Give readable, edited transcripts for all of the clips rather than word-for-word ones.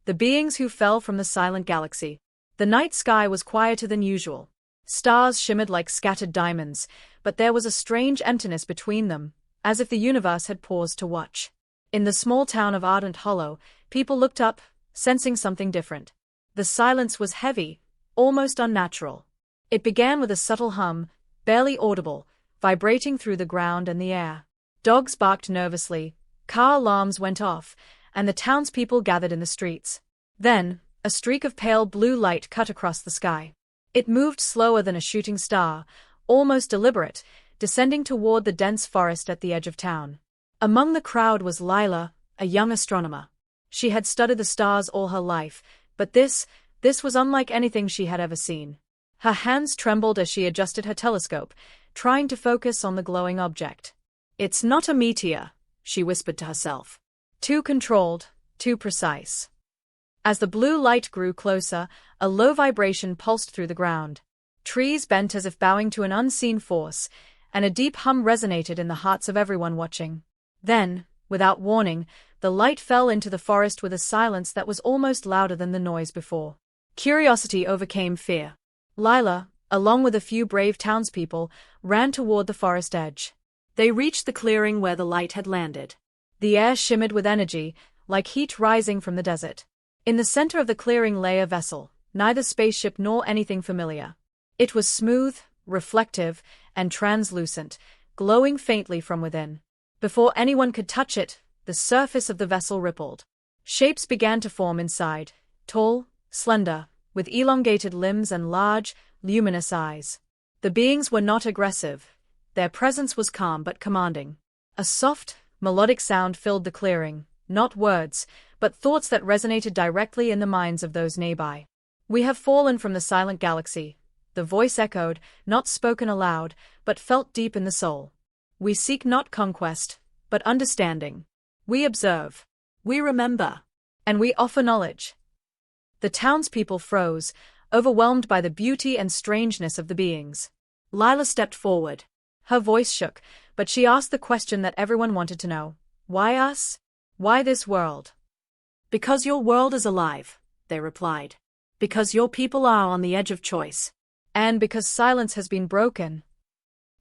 The beings who fell from the silent galaxy. The night sky was quieter than usual. Stars shimmered like scattered diamonds, but there was a strange emptiness between them, as if the universe had paused to watch. In the small town of Ardent Hollow, people looked up, sensing something different. The silence was heavy, almost unnatural. It began with a subtle hum, barely audible, vibrating through the ground and the air. Dogs barked nervously, car alarms went off, and the townspeople gathered in the streets. Then, a streak of pale blue light cut across the sky. It moved slower than a shooting star, almost deliberate, descending toward the dense forest at the edge of town. Among the crowd was Lila, a young astronomer. She had studied the stars all her life, but this was unlike anything she had ever seen. Her hands trembled as she adjusted her telescope, trying to focus on the glowing object. "It's not a meteor," she whispered to herself. "Too controlled, too precise." As the blue light grew closer, a low vibration pulsed through the ground. Trees bent as if bowing to an unseen force, and a deep hum resonated in the hearts of everyone watching. Then, without warning, the light fell into the forest with a silence that was almost louder than the noise before. Curiosity overcame fear. Lila, along with a few brave townspeople, ran toward the forest edge. They reached the clearing where the light had landed. The air shimmered with energy, like heat rising from the desert. In the center of the clearing lay a vessel, neither spaceship nor anything familiar. It was smooth, reflective, and translucent, glowing faintly from within. Before anyone could touch it, the surface of the vessel rippled. Shapes began to form inside, tall, slender, with elongated limbs and large, luminous eyes. The beings were not aggressive. Their presence was calm but commanding. A soft, melodic sound filled the clearing, not words, but thoughts that resonated directly in the minds of those nearby. "We have fallen from the silent galaxy," the voice echoed, not spoken aloud, but felt deep in the soul. "We seek not conquest, but understanding. We observe. We remember. And we offer knowledge." The townspeople froze, overwhelmed by the beauty and strangeness of the beings. Lila stepped forward. Her voice shook, but she asked the question that everyone wanted to know. "Why us? Why this world?" "Because your world is alive," they replied. "Because your people are on the edge of choice. And because silence has been broken."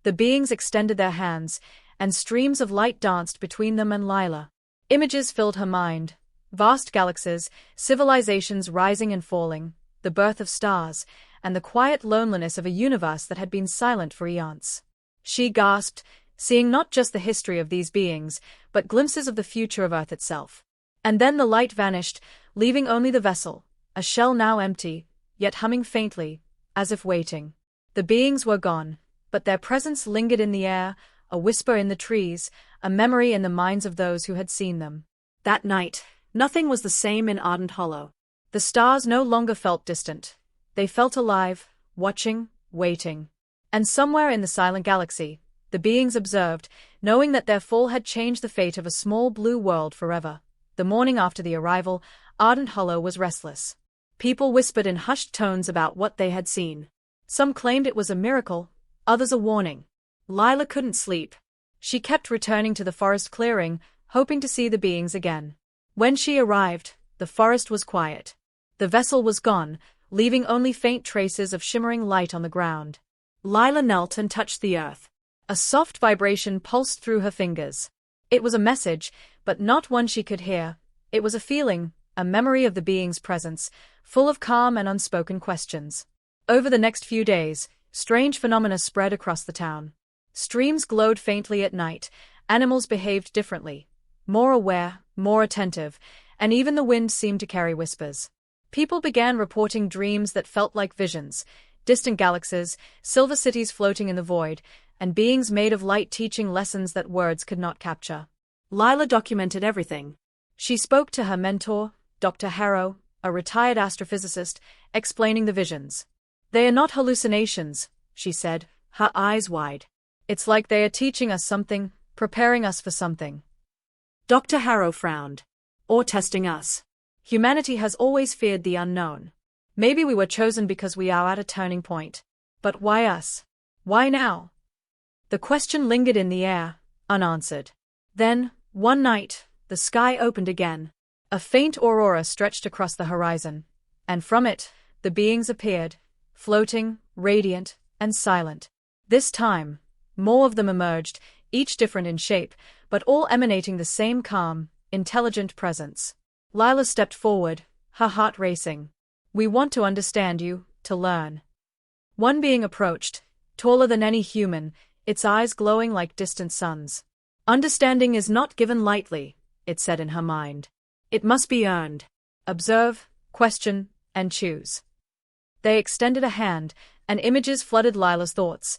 The beings extended their hands, and streams of light danced between them and Lila. Images filled her mind. Vast galaxies, civilizations rising and falling, the birth of stars, and the quiet loneliness of a universe that had been silent for eons. She gasped, seeing not just the history of these beings, but glimpses of the future of Earth itself. And then the light vanished, leaving only the vessel, a shell now empty, yet humming faintly, as if waiting. The beings were gone, but their presence lingered in the air, a whisper in the trees, a memory in the minds of those who had seen them. That night, nothing was the same in Ardent Hollow. The stars no longer felt distant. They felt alive, watching, waiting. And somewhere in the silent galaxy, the beings observed, knowing that their fall had changed the fate of a small blue world forever. The morning after the arrival, Ardent Hollow was restless. People whispered in hushed tones about what they had seen. Some claimed it was a miracle, others a warning. Lila couldn't sleep. She kept returning to the forest clearing, hoping to see the beings again. When she arrived, the forest was quiet. The vessel was gone, leaving only faint traces of shimmering light on the ground. Lila knelt and touched the earth. A soft vibration pulsed through her fingers. It was a message, but not one she could hear. It was a feeling, a memory of the being's presence, full of calm and unspoken questions. Over the next few days, strange phenomena spread across the town. Streams glowed faintly at night, animals behaved differently, more aware, more attentive, and even the wind seemed to carry whispers. People began reporting dreams that felt like visions, distant galaxies, silver cities floating in the void, and beings made of light teaching lessons that words could not capture. Lila documented everything. She spoke to her mentor, Dr. Harrow, a retired astrophysicist, explaining the visions. "They are not hallucinations," she said, her eyes wide. "It's like they are teaching us something, preparing us for something." Dr. Harrow frowned. "Or testing us. Humanity has always feared the unknown. Maybe we were chosen because we are at a turning point. But why us? Why now?" The question lingered in the air, unanswered. Then, one night, the sky opened again. A faint aurora stretched across the horizon, and from it, the beings appeared, floating, radiant, and silent. This time, more of them emerged, each different in shape, but all emanating the same calm, intelligent presence. Lila stepped forward, her heart racing. "We want to understand you, to learn." One being approached, taller than any human, its eyes glowing like distant suns. "Understanding is not given lightly," it said in her mind. "It must be earned. Observe, question, and choose." They extended a hand, and images flooded Lila's thoughts.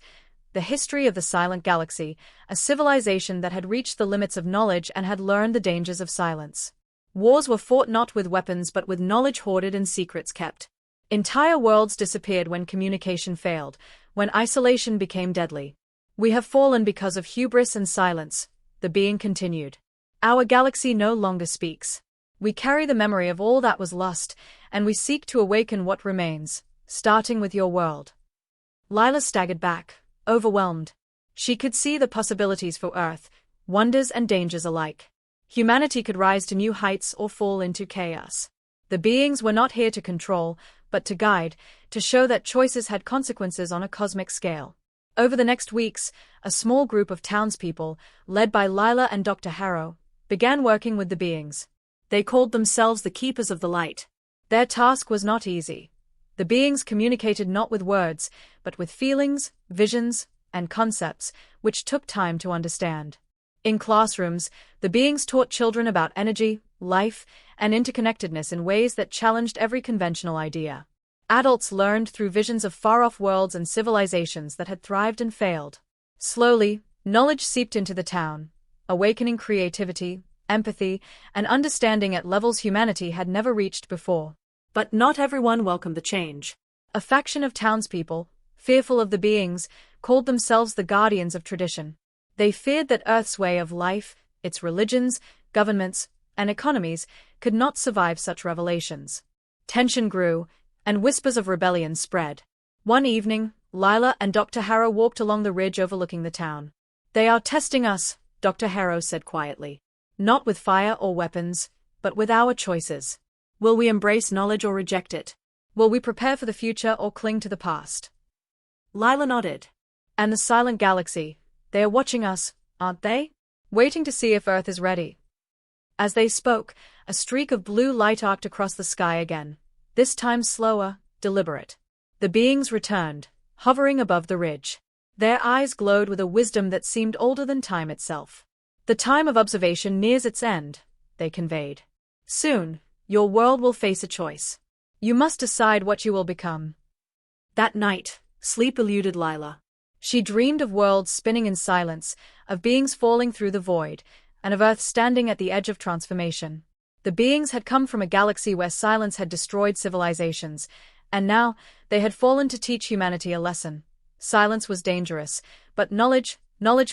The history of the silent galaxy, a civilization that had reached the limits of knowledge and had learned the dangers of silence. Wars were fought not with weapons but with knowledge hoarded and secrets kept. Entire worlds disappeared when communication failed, when isolation became deadly. "We have fallen because of hubris and silence," the being continued. "Our galaxy no longer speaks. We carry the memory of all that was lost, and we seek to awaken what remains, starting with your world." Lila staggered back, overwhelmed. She could see the possibilities for Earth, wonders and dangers alike. Humanity could rise to new heights or fall into chaos. The beings were not here to control, but to guide, to show that choices had consequences on a cosmic scale. Over the next weeks, a small group of townspeople, led by Lila and Dr. Harrow, began working with the beings. They called themselves the Keepers of the Light. Their task was not easy. The beings communicated not with words, but with feelings, visions, and concepts, which took time to understand. In classrooms, the beings taught children about energy, life, and interconnectedness in ways that challenged every conventional idea. Adults learned through visions of far-off worlds and civilizations that had thrived and failed. Slowly, knowledge seeped into the town, awakening creativity, empathy, and understanding at levels humanity had never reached before. But not everyone welcomed the change. A faction of townspeople, fearful of the beings, called themselves the guardians of tradition. They feared that Earth's way of life, its religions, governments, and economies, could not survive such revelations. Tension grew, and whispers of rebellion spread. One evening, Lila and Dr. Harrow walked along the ridge overlooking the town. "They are testing us," Dr. Harrow said quietly. "Not with fire or weapons, but with our choices. Will we embrace knowledge or reject it? Will we prepare for the future or cling to the past?" Lila nodded. "And the silent galaxy, they are watching us, aren't they? Waiting to see if Earth is ready." As they spoke, a streak of blue light arced across the sky again, this time slower, deliberate. The beings returned, hovering above the ridge. Their eyes glowed with a wisdom that seemed older than time itself. "The time of observation nears its end," they conveyed. "Soon, your world will face a choice. You must decide what you will become." That night, sleep eluded Lila. She dreamed of worlds spinning in silence, of beings falling through the void, and of Earth standing at the edge of transformation. The beings had come from a galaxy where silence had destroyed civilizations, and now they had fallen to teach humanity a lesson. Silence was dangerous, but knowledge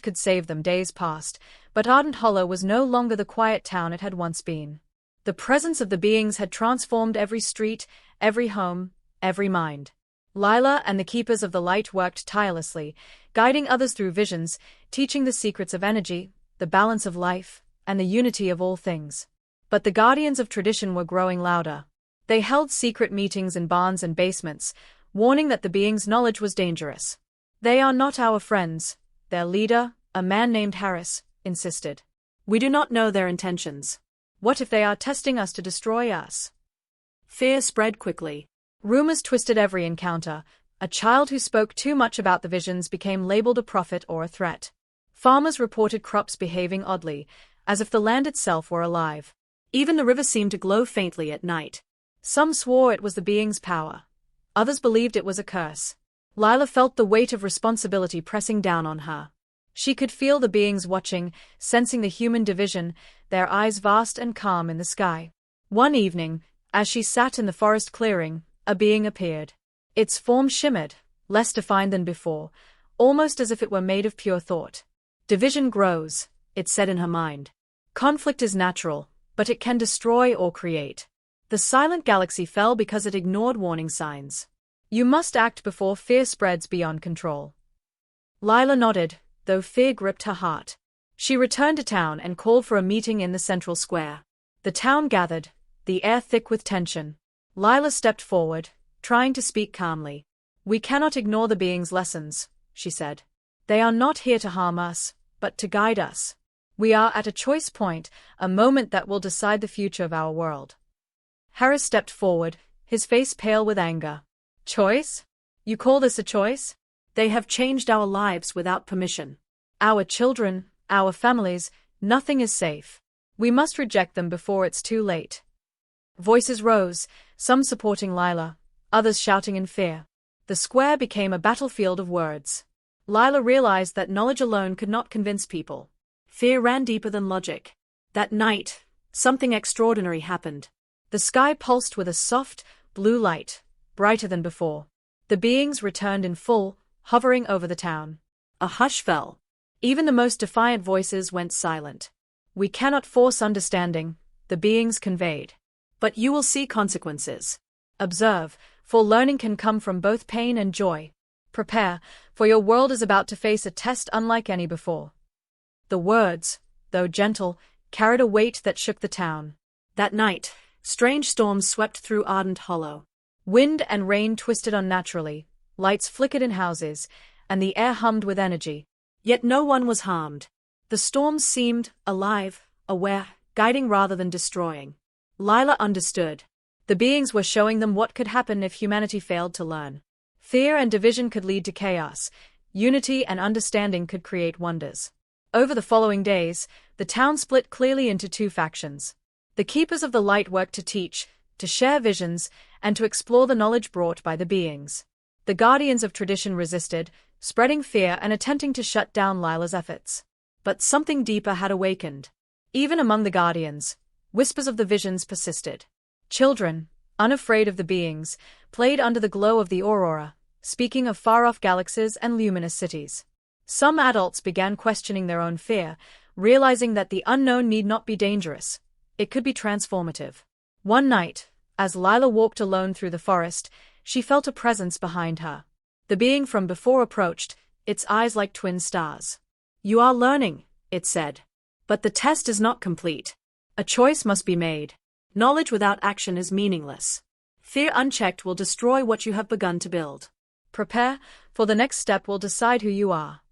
could save them. Days passed, but Ardent Hollow was no longer the quiet town it had once been. The presence of the beings had transformed every street, every home, every mind. Lila and the Keepers of the Light worked tirelessly, guiding others through visions, teaching the secrets of energy, the balance of life, and the unity of all things. But the guardians of tradition were growing louder. They held secret meetings in barns and basements, warning that the beings' knowledge was dangerous. "They are not our friends," their leader, a man named Harris, insisted. "We do not know their intentions. What if they are testing us to destroy us?" Fear spread quickly. Rumors twisted every encounter. A child who spoke too much about the visions became labeled a prophet or a threat. Farmers reported crops behaving oddly, as if the land itself were alive. Even the river seemed to glow faintly at night. Some swore it was the being's power. Others believed it was a curse. Lila felt the weight of responsibility pressing down on her. She could feel the beings watching, sensing the human division, their eyes vast and calm in the sky. One evening, as she sat in the forest clearing, a being appeared. Its form shimmered, less defined than before, almost as if it were made of pure thought. "Division grows," it said in her mind. "Conflict is natural, but it can destroy or create. The silent galaxy fell because it ignored warning signs. You must act before fear spreads beyond control." Lila nodded, though fear gripped her heart. She returned to town and called for a meeting in the central square. The town gathered, the air thick with tension. Lila stepped forward, trying to speak calmly. "We cannot ignore the beings' lessons," she said. "They are not here to harm us, but to guide us. We are at a choice point, a moment that will decide the future of our world." Harris stepped forward, his face pale with anger. "Choice? You call this a choice? They have changed our lives without permission. Our children, our families, nothing is safe. We must reject them before it's too late." Voices rose, some supporting Lila, others shouting in fear. The square became a battlefield of words. Lila realized that knowledge alone could not convince people. Fear ran deeper than logic. That night, something extraordinary happened. The sky pulsed with a soft, blue light, brighter than before. The beings returned in full, hovering over the town. A hush fell. Even the most defiant voices went silent. "We cannot force understanding," the beings conveyed. "But you will see consequences. Observe, for learning can come from both pain and joy. Prepare, for your world is about to face a test unlike any before." The words, though gentle, carried a weight that shook the town. That night, strange storms swept through Ardent Hollow. Wind and rain twisted unnaturally, lights flickered in houses, and the air hummed with energy. Yet no one was harmed. The storms seemed alive, aware, guiding rather than destroying. Lila understood. The beings were showing them what could happen if humanity failed to learn. Fear and division could lead to chaos. Unity and understanding could create wonders. Over the following days, the town split clearly into two factions. The Keepers of the Light worked to teach, to share visions, and to explore the knowledge brought by the beings. The Guardians of Tradition resisted, spreading fear and attempting to shut down Lila's efforts. But something deeper had awakened. Even among the Guardians, whispers of the visions persisted. Children, unafraid of the beings, played under the glow of the aurora, speaking of far-off galaxies and luminous cities. Some adults began questioning their own fear, realizing that the unknown need not be dangerous. It could be transformative. One night, as Lila walked alone through the forest, she felt a presence behind her. The being from before approached, its eyes like twin stars. "You are learning," it said. "But the test is not complete. A choice must be made. Knowledge without action is meaningless. Fear unchecked will destroy what you have begun to build. Prepare, for the next step will decide who you are."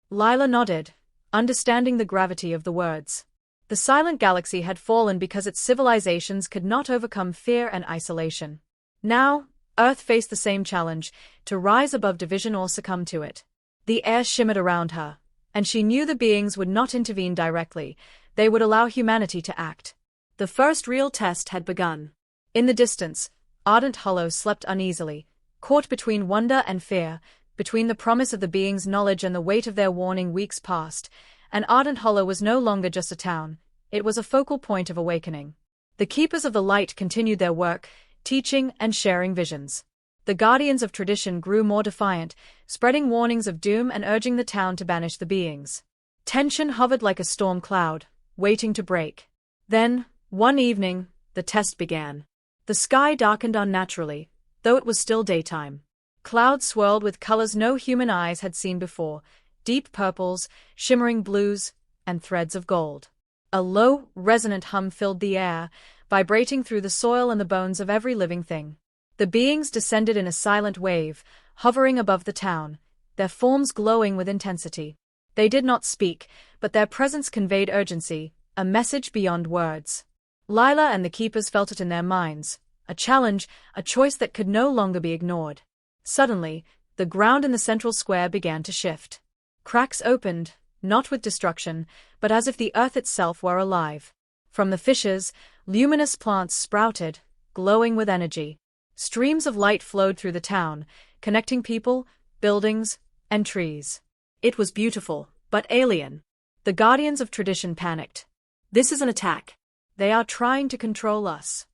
Lila nodded, understanding the gravity of the words. The silent galaxy had fallen because its civilizations could not overcome fear and isolation. Now, Earth faced the same challenge, to rise above division or succumb to it. The air shimmered around her, and she knew the beings would not intervene directly, they would allow humanity to act. The first real test had begun. In the distance, Ardent Hollow slept uneasily, caught between wonder and fear, between the promise of the beings' knowledge and the weight of their warning. Weeks passed, and Ardent Hollow was no longer just a town, it was a focal point of awakening. The Keepers of the Light continued their work, teaching and sharing visions. The Guardians of Tradition grew more defiant, spreading warnings of doom and urging the town to banish the beings. Tension hovered like a storm cloud, waiting to break. Then, one evening, the test began. The sky darkened unnaturally, though it was still daytime. Clouds swirled with colors no human eyes had seen before, deep purples, shimmering blues, and threads of gold. A low, resonant hum filled the air, vibrating through the soil and the bones of every living thing. The beings descended in a silent wave, hovering above the town, their forms glowing with intensity. They did not speak, but their presence conveyed urgency, a message beyond words. Lila and the Keepers felt it in their minds, a challenge, a choice that could no longer be ignored. Suddenly, the ground in the central square began to shift. Cracks opened, not with destruction, but as if the earth itself were alive. From the fissures, luminous plants sprouted, glowing with energy. Streams of light flowed through the town, connecting people, buildings, and trees. It was beautiful, but alien. The Guardians of Tradition panicked. "This is an attack. They are trying to control us."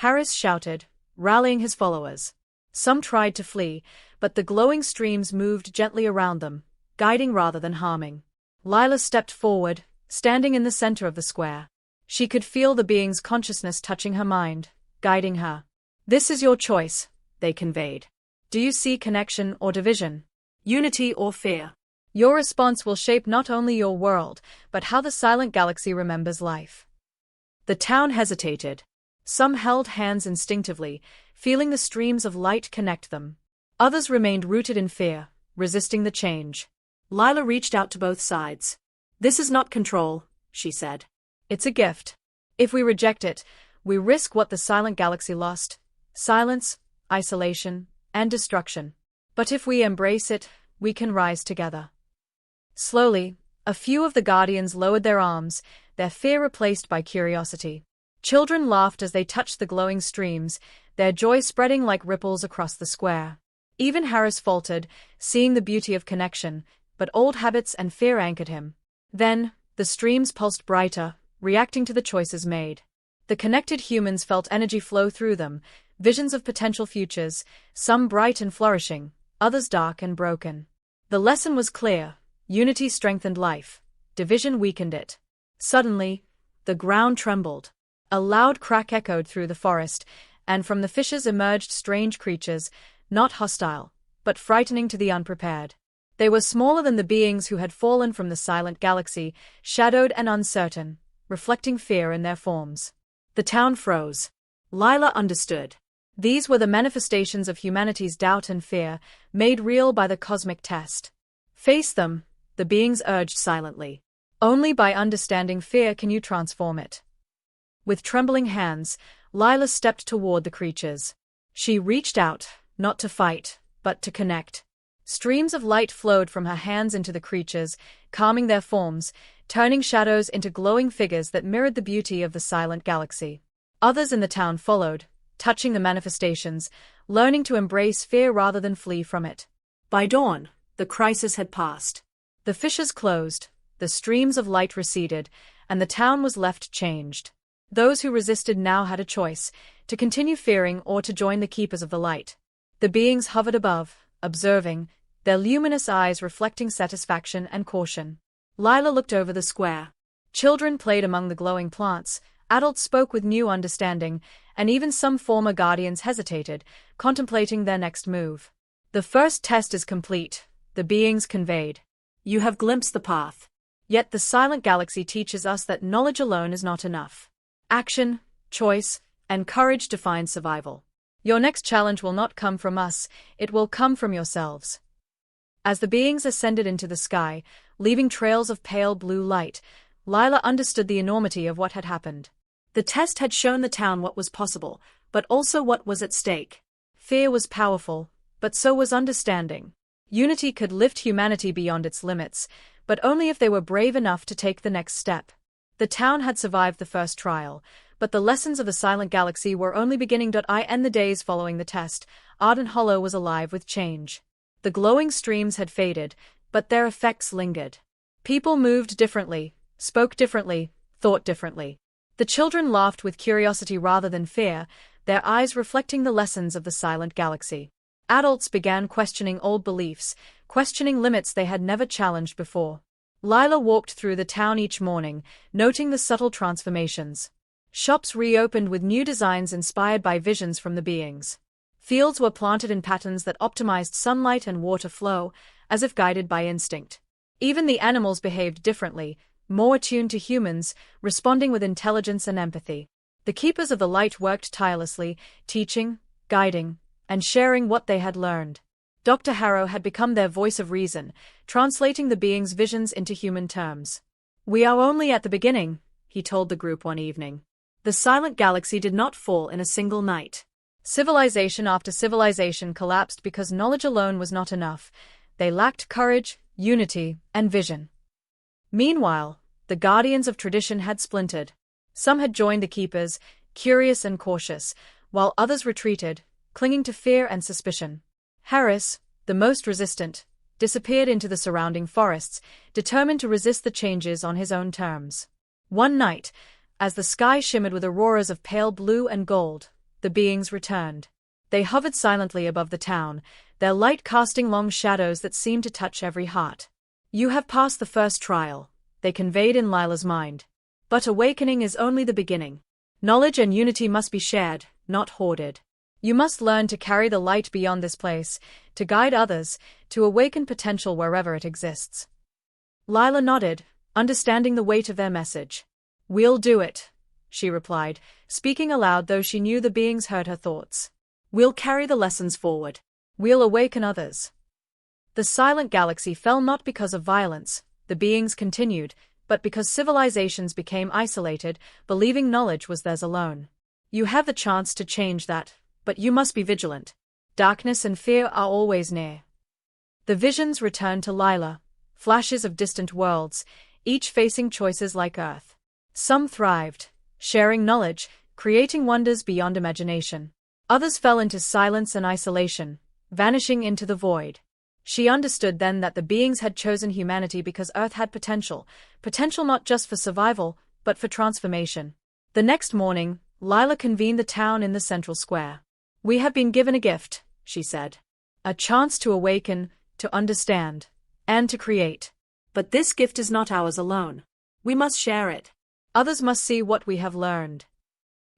Harris shouted, rallying his followers. Some tried to flee, but the glowing streams moved gently around them, guiding rather than harming. Lila stepped forward, standing in the center of the square. She could feel the being's consciousness touching her mind, guiding her. "This is your choice," they conveyed. "Do you see connection or division? Unity or fear? Your response will shape not only your world, but how the silent galaxy remembers life." The town hesitated. Some held hands instinctively, feeling the streams of light connect them. Others remained rooted in fear, resisting the change. Lila reached out to both sides. "This is not control," she said. "It's a gift. If we reject it, we risk what the silent galaxy lost: silence, isolation, and destruction. But if we embrace it, we can rise together." Slowly, a few of the guardians lowered their arms, their fear replaced by curiosity. Children laughed as they touched the glowing streams, their joy spreading like ripples across the square. Even Harris faltered, seeing the beauty of connection, but old habits and fear anchored him. Then, the streams pulsed brighter, reacting to the choices made. The connected humans felt energy flow through them, visions of potential futures, some bright and flourishing, others dark and broken. The lesson was clear: unity strengthened life, division weakened it. Suddenly, the ground trembled. A loud crack echoed through the forest, and from the fissures emerged strange creatures, not hostile, but frightening to the unprepared. They were smaller than the beings who had fallen from the silent galaxy, shadowed and uncertain, reflecting fear in their forms. The town froze. Lila understood. These were the manifestations of humanity's doubt and fear, made real by the cosmic test. "Face them," the beings urged silently. "Only by understanding fear can you transform it." With trembling hands, Lila stepped toward the creatures. She reached out, not to fight, but to connect. Streams of light flowed from her hands into the creatures, calming their forms, turning shadows into glowing figures that mirrored the beauty of the silent galaxy. Others in the town followed, touching the manifestations, learning to embrace fear rather than flee from it. By dawn, the crisis had passed. The fissures closed, the streams of light receded, and the town was left changed. Those who resisted now had a choice: to continue fearing or to join the keepers of the light. The beings hovered above, observing, their luminous eyes reflecting satisfaction and caution. Lila looked over the square. Children played among the glowing plants, adults spoke with new understanding, and even some former guardians hesitated, contemplating their next move. "The first test is complete," the beings conveyed. "You have glimpsed the path. Yet the silent galaxy teaches us that knowledge alone is not enough. Action, choice, and courage define survival. Your next challenge will not come from us, it will come from yourselves." As the beings ascended into the sky, leaving trails of pale blue light, Lila understood the enormity of what had happened. The test had shown the town what was possible, but also what was at stake. Fear was powerful, but so was understanding. Unity could lift humanity beyond its limits, but only if they were brave enough to take the next step. The town had survived the first trial, but the lessons of the silent galaxy were only beginning. In the days following the test, Ardent Hollow was alive with change. The glowing streams had faded, but their effects lingered. People moved differently, spoke differently, thought differently. The children laughed with curiosity rather than fear, their eyes reflecting the lessons of the silent galaxy. Adults began questioning old beliefs, questioning limits they had never challenged before. Lila walked through the town each morning, noting the subtle transformations. Shops reopened with new designs inspired by visions from the beings. Fields were planted in patterns that optimized sunlight and water flow, as if guided by instinct. Even the animals behaved differently, more attuned to humans, responding with intelligence and empathy. The keepers of the light worked tirelessly, teaching, guiding, and sharing what they had learned. Dr. Harrow had become their voice of reason, translating the beings' visions into human terms. "We are only at the beginning," he told the group one evening. The silent galaxy did not fall in a single night. Civilization after civilization collapsed because knowledge alone was not enough. They lacked courage, unity, and vision. Meanwhile, the guardians of tradition had splintered. Some had joined the keepers, curious and cautious, while others retreated, clinging to fear and suspicion. Harris, the most resistant, disappeared into the surrounding forests, determined to resist the changes on his own terms. One night, as the sky shimmered with auroras of pale blue and gold, the beings returned. They hovered silently above the town, their light casting long shadows that seemed to touch every heart. "You have passed the first trial," they conveyed in Lila's mind. "But awakening is only the beginning. Knowledge and unity must be shared, not hoarded. You must learn to carry the light beyond this place, to guide others, to awaken potential wherever it exists." Lila nodded, understanding the weight of their message. "We'll do it," she replied, speaking aloud though she knew the beings heard her thoughts. We'll carry the lessons forward. We'll awaken others. The silent galaxy fell not because of violence, the beings continued, but because civilizations became isolated, believing knowledge was theirs alone. You have the chance to change that, but you must be vigilant. Darkness and fear are always near. The visions returned to Lila, flashes of distant worlds, each facing choices like Earth. Some thrived, sharing knowledge, creating wonders beyond imagination. Others fell into silence and isolation, vanishing into the void. She understood then that the beings had chosen humanity because Earth had potential not just for survival, but for transformation. The next morning, Lila convened the town in the central square. We have been given a gift, she said. A chance to awaken, to understand, and to create. But this gift is not ours alone. We must share it. Others must see what we have learned.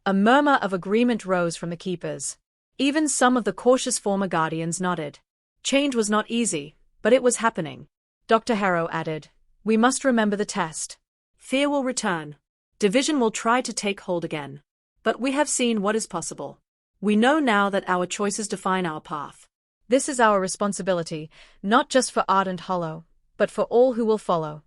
A murmur of agreement rose from the keepers. Even some of the cautious former guardians nodded. Change was not easy, but it was happening. Dr. Harrow added, we must remember the test. Fear will return. Division will try to take hold again. But we have seen what is possible. We know now that our choices define our path. This is our responsibility, not just for Ardent Hollow, but for all who will follow.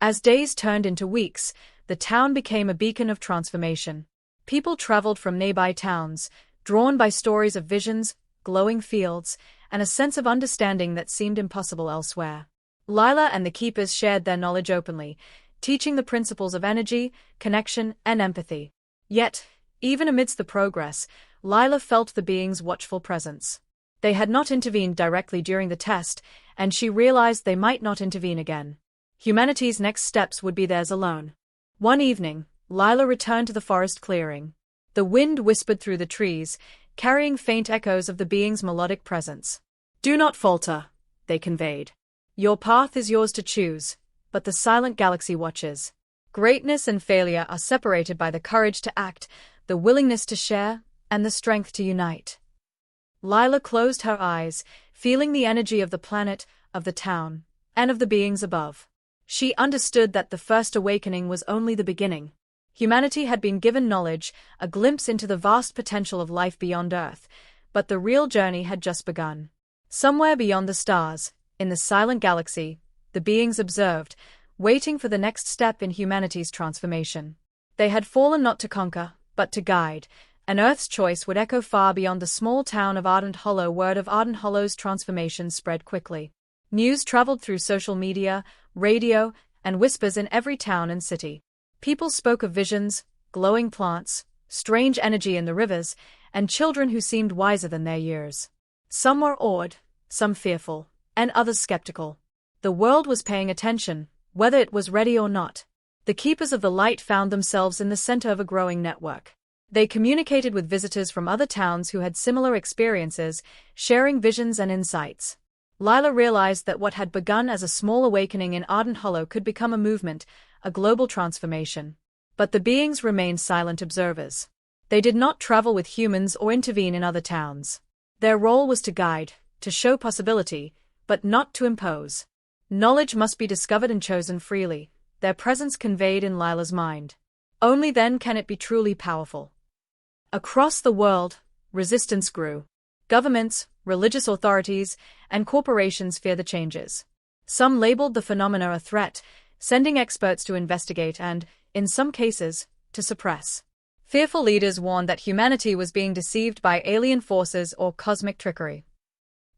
As days turned into weeks, the town became a beacon of transformation. People traveled from nearby towns, drawn by stories of visions, glowing fields, and a sense of understanding that seemed impossible elsewhere. Lila and the keepers shared their knowledge openly, teaching the principles of energy, connection, and empathy. Yet, even amidst the progress, Lila felt the beings' watchful presence. They had not intervened directly during the test, and she realized they might not intervene again. Humanity's next steps would be theirs alone. One evening, Lila returned to the forest clearing. The wind whispered through the trees, carrying faint echoes of the being's melodic presence. Do not falter, they conveyed. Your path is yours to choose, but the silent galaxy watches. Greatness and failure are separated by the courage to act, the willingness to share, and the strength to unite. Lila closed her eyes, feeling the energy of the planet, of the town, and of the beings above. She understood that the first awakening was only the beginning. Humanity had been given knowledge, a glimpse into the vast potential of life beyond Earth, but the real journey had just begun. Somewhere beyond the stars, in the silent galaxy, the beings observed, waiting for the next step in humanity's transformation. They had fallen not to conquer, but to guide, and Earth's choice would echo far beyond the small town of Ardent Hollow. Word of Ardent Hollow's transformation spread quickly. News traveled through social media, radio, and whispers in every town and city. People spoke of visions, glowing plants, strange energy in the rivers, and children who seemed wiser than their years. Some were awed, some fearful, and others skeptical. The world was paying attention, whether it was ready or not. The keepers of the light found themselves in the center of a growing network. They communicated with visitors from other towns who had similar experiences, sharing visions and insights. Lila realized that what had begun as a small awakening in Ardent Hollow could become a movement, a global transformation. But the beings remained silent observers. They did not travel with humans or intervene in other towns. Their role was to guide, to show possibility, but not to impose. Knowledge must be discovered and chosen freely, their presence conveyed in Lila's mind. Only then can it be truly powerful. Across the world, resistance grew. Governments, religious authorities, and corporations fear the changes. Some labeled the phenomena a threat, sending experts to investigate and, in some cases, to suppress. Fearful leaders warned that humanity was being deceived by alien forces or cosmic trickery.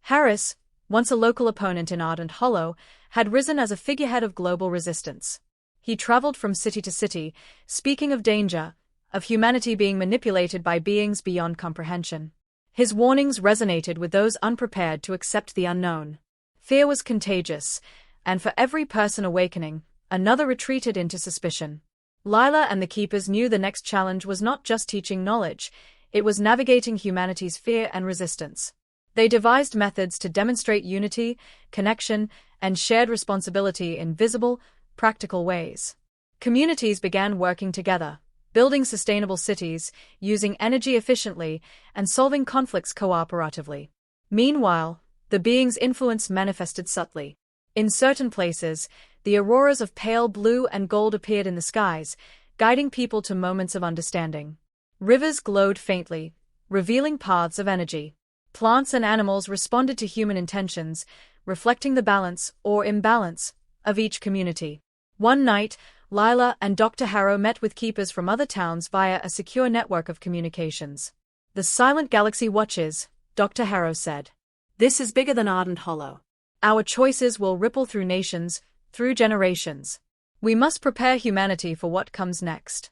Harris, once a local opponent in Ardent Hollow, had risen as a figurehead of global resistance. He traveled from city to city, speaking of danger, of humanity being manipulated by beings beyond comprehension. His warnings resonated with those unprepared to accept the unknown. Fear was contagious, and for every person awakening, another retreated into suspicion. Lila and the keepers knew the next challenge was not just teaching knowledge, it was navigating humanity's fear and resistance. They devised methods to demonstrate unity, connection, and shared responsibility in visible, practical ways. Communities began working together, building sustainable cities, using energy efficiently, and solving conflicts cooperatively. Meanwhile, the being's influence manifested subtly. In certain places, the auroras of pale blue and gold appeared in the skies, guiding people to moments of understanding. Rivers glowed faintly, revealing paths of energy. Plants and animals responded to human intentions, reflecting the balance, or imbalance, of each community. One night, Lila and Dr. Harrow met with keepers from other towns via a secure network of communications. "The silent galaxy watches," Dr. Harrow said. "This is bigger than Ardent Hollow. Our choices will ripple through nations, through generations. We must prepare humanity for what comes next."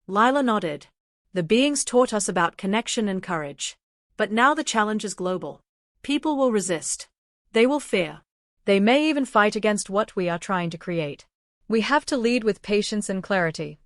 Lila nodded. "The beings taught us about connection and courage. But now the challenge is global. People will resist. They will fear. They may even fight against what we are trying to create. We have to lead with patience and clarity."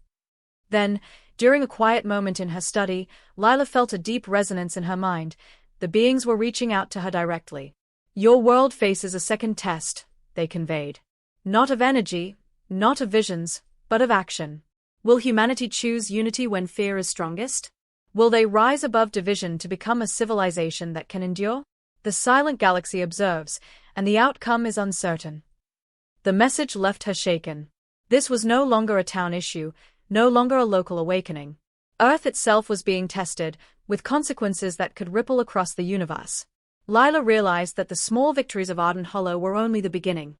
Then, during a quiet moment in her study, Lila felt a deep resonance in her mind. The beings were reaching out to her directly. "Your world faces a second test," they conveyed. "Not of energy, not of visions, but of action. Will humanity choose unity when fear is strongest? Will they rise above division to become a civilization that can endure? The silent galaxy observes, and the outcome is uncertain." The message left her shaken. This was no longer a town issue, no longer a local awakening. Earth itself was being tested, with consequences that could ripple across the universe. Lila realized that the small victories of Ardent Hollow were only the beginning.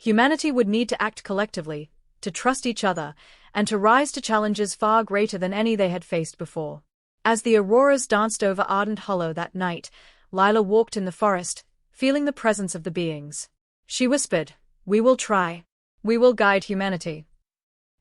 Humanity would need to act collectively, to trust each other, and to rise to challenges far greater than any they had faced before. As the auroras danced over Ardent Hollow that night, Lila walked in the forest, feeling the presence of the beings. She whispered, "We will try. We will guide humanity."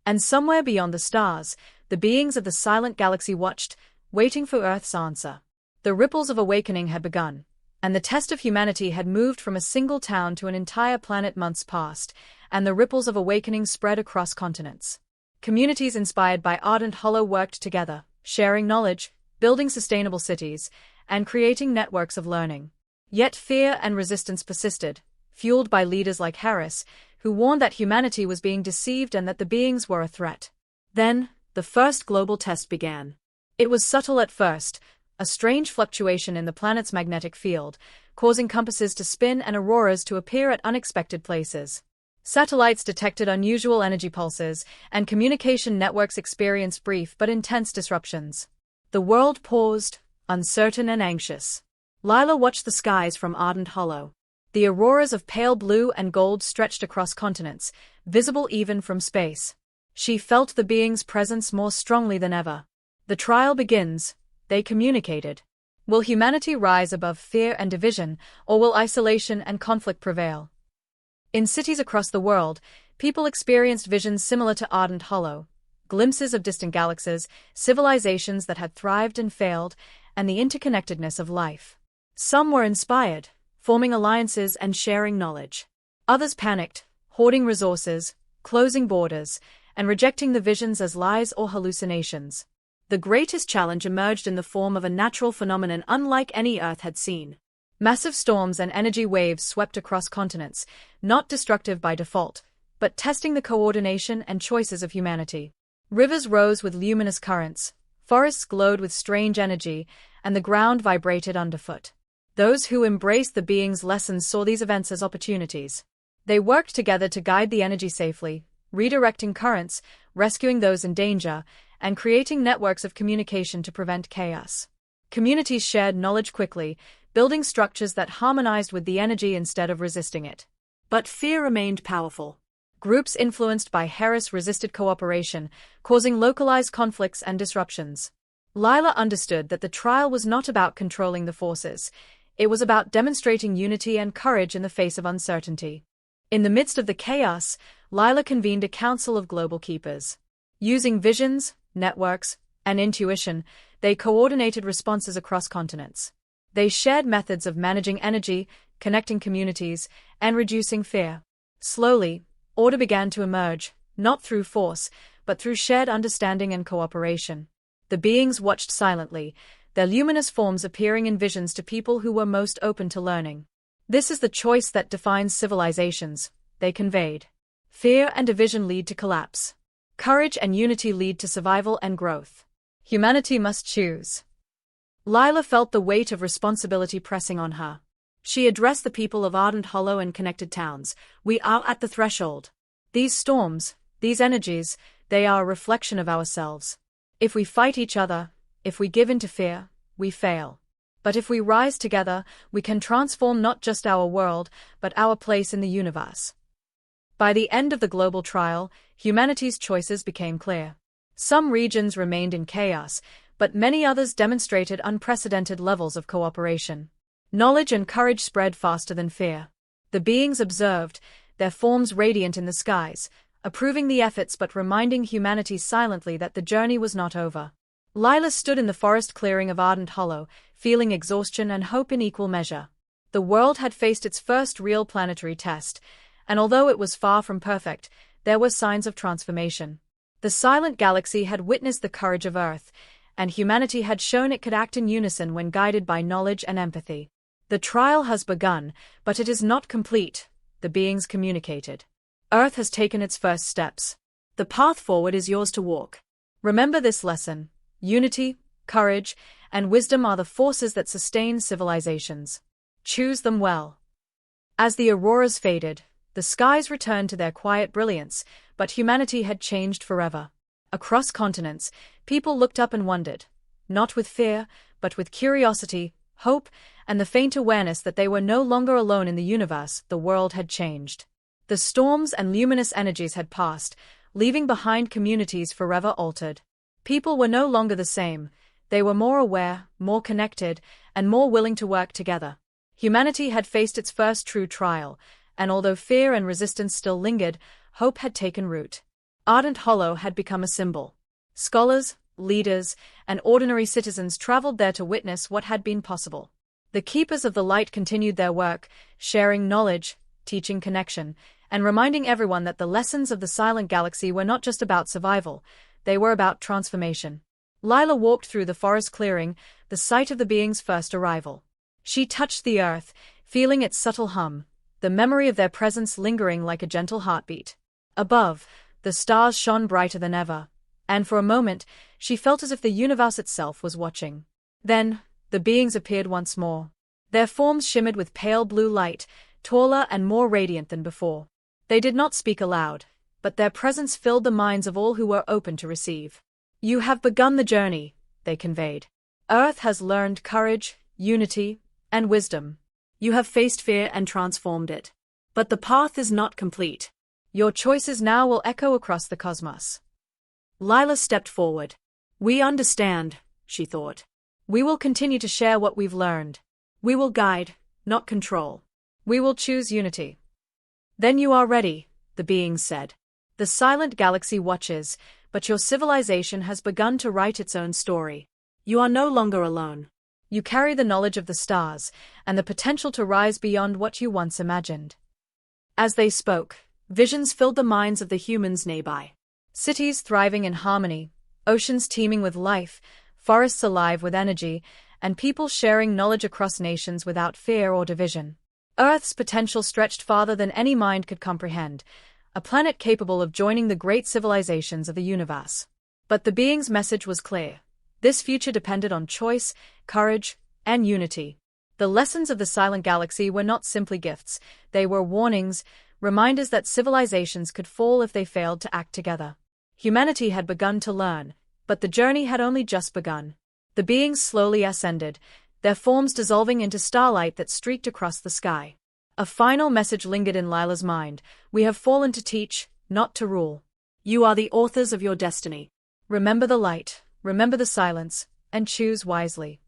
And somewhere beyond the stars, the beings of the silent galaxy watched, waiting for Earth's answer. The ripples of awakening had begun, and the test of humanity had moved from a single town to an entire planet months past, and the ripples of awakening spread across continents. Communities inspired by Ardent Hollow worked together, sharing knowledge, building sustainable cities, and creating networks of learning. Yet fear and resistance persisted, fueled by leaders like Harris, who warned that humanity was being deceived and that the beings were a threat. Then, the first global test began. It was subtle at first, a strange fluctuation in the planet's magnetic field, causing compasses to spin and auroras to appear at unexpected places. Satellites detected unusual energy pulses, and communication networks experienced brief but intense disruptions. The world paused, uncertain and anxious. Lila watched the skies from Ardent Hollow. The auroras of pale blue and gold stretched across continents, visible even from space. She felt the being's presence more strongly than ever. "The trial begins," they communicated. "Will humanity rise above fear and division, or will isolation and conflict prevail?" In cities across the world, people experienced visions similar to Ardent Hollow, glimpses of distant galaxies, civilizations that had thrived and failed, and the interconnectedness of life. Some were inspired, forming alliances and sharing knowledge. Others panicked, hoarding resources, closing borders, and rejecting the visions as lies or hallucinations. The greatest challenge emerged in the form of a natural phenomenon unlike any Earth had seen. Massive storms and energy waves swept across continents, not destructive by default, but testing the coordination and choices of humanity. Rivers rose with luminous currents, forests glowed with strange energy, and the ground vibrated underfoot. Those who embraced the being's lessons saw these events as opportunities. They worked together to guide the energy safely, redirecting currents, rescuing those in danger, and creating networks of communication to prevent chaos. Communities shared knowledge quickly, building structures that harmonized with the energy instead of resisting it. But fear remained powerful. Groups influenced by Harris resisted cooperation, causing localized conflicts and disruptions. Lila understood that the trial was not about controlling the forces. It was about demonstrating unity and courage in the face of uncertainty. In the midst of the chaos, Lila convened a council of global keepers. Using visions, networks, and intuition, they coordinated responses across continents. They shared methods of managing energy, connecting communities, and reducing fear. Slowly, order began to emerge, not through force, but through shared understanding and cooperation. The beings watched silently, their luminous forms appearing in visions to people who were most open to learning. "This is the choice that defines civilizations," they conveyed. "Fear and division lead to collapse. Courage and unity lead to survival and growth. Humanity must choose." Lila felt the weight of responsibility pressing on her. She addressed the people of Ardent Hollow and connected towns. "We are at the threshold. These storms, these energies, They are a reflection of ourselves. If we fight each other, if we give in to fear, we fail. But if we rise together, we can transform not just our world, but our place in the universe. By the end of the global trial, humanity's choices became clear. Some regions remained in chaos, but many others demonstrated unprecedented levels of cooperation. Knowledge and courage spread faster than fear. The beings observed, their forms radiant in the skies, approving the efforts but reminding humanity silently that the journey was not over. Lila stood in the forest clearing of Ardent Hollow, feeling exhaustion and hope in equal measure. The world had faced its first real planetary test, and although it was far from perfect, there were signs of transformation. The silent galaxy had witnessed the courage of Earth, and humanity had shown it could act in unison when guided by knowledge and empathy. The trial has begun, but it is not complete, the beings communicated. Earth has taken its first steps. The path forward is yours to walk. Remember this lesson: unity, courage, and wisdom are the forces that sustain civilizations. Choose them well. As the auroras faded, the skies returned to their quiet brilliance, but humanity had changed forever. Across continents, people looked up and wondered, not with fear, but with curiosity, hope, and the faint awareness that they were no longer alone in the universe. The world had changed. The storms and luminous energies had passed, leaving behind communities forever altered. People were no longer the same. They were more aware, more connected, and more willing to work together. Humanity had faced its first true trial, and although fear and resistance still lingered, hope had taken root. Ardent Hollow had become a symbol. Scholars, leaders, and ordinary citizens traveled there to witness what had been possible. The Keepers of the Light continued their work, sharing knowledge, teaching connection, and reminding everyone that the lessons of the silent galaxy were not just about survival, they were about transformation. Lila walked through the forest clearing, the site of the beings' first arrival. She touched the earth, feeling its subtle hum, the memory of their presence lingering like a gentle heartbeat. Above, the stars shone brighter than ever, and for a moment, she felt as if the universe itself was watching. Then, the beings appeared once more. Their forms shimmered with pale blue light, taller and more radiant than before. They did not speak aloud, but their presence filled the minds of all who were open to receive. "You have begun the journey," they conveyed. "Earth has learned courage, unity, and wisdom. You have faced fear and transformed it. But the path is not complete. Your choices now will echo across the cosmos." Lila stepped forward. "We understand," she thought. "We will continue to share what we've learned. We will guide, not control. We will choose unity." "Then you are ready," the beings said. "The silent galaxy watches, but your civilization has begun to write its own story. You are no longer alone. You carry the knowledge of the stars, and the potential to rise beyond what you once imagined." As they spoke, visions filled the minds of the humans nearby. Cities thriving in harmony, oceans teeming with life, forests alive with energy, and people sharing knowledge across nations without fear or division. Earth's potential stretched farther than any mind could comprehend, a planet capable of joining the great civilizations of the universe. But the being's message was clear. This future depended on choice, courage, and unity. The lessons of the silent galaxy were not simply gifts, they were warnings, reminders that civilizations could fall if they failed to act together. Humanity had begun to learn, but the journey had only just begun. The beings slowly ascended, their forms dissolving into starlight that streaked across the sky. A final message lingered in Lila's mind: "We have fallen to teach, not to rule. You are the authors of your destiny. Remember the light, remember the silence, and choose wisely."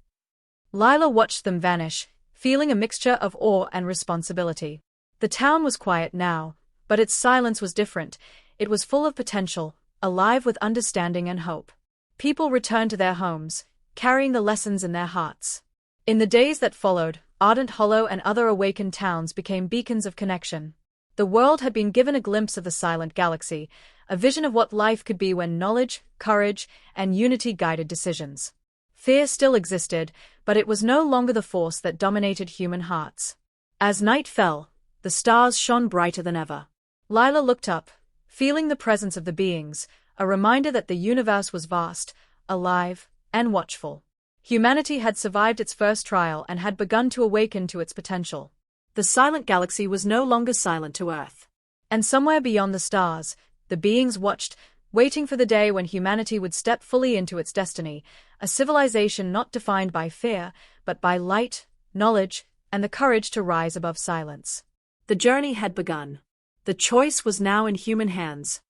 Lila watched them vanish, feeling a mixture of awe and responsibility. The town was quiet now, but its silence was different. It was full of potential, alive with understanding and hope. People returned to their homes, carrying the lessons in their hearts. In the days that followed, Ardent Hollow and other awakened towns became beacons of connection. The world had been given a glimpse of the silent galaxy, a vision of what life could be when knowledge, courage, and unity guided decisions. Fear still existed, but it was no longer the force that dominated human hearts. As night fell, the stars shone brighter than ever. Lila looked up, feeling the presence of the beings, a reminder that the universe was vast, alive, and watchful. Humanity had survived its first trial and had begun to awaken to its potential. The silent galaxy was no longer silent to Earth. And somewhere beyond the stars, the beings watched, waiting for the day when humanity would step fully into its destiny, a civilization not defined by fear, but by light, knowledge, and the courage to rise above silence. The journey had begun. The choice was now in human hands.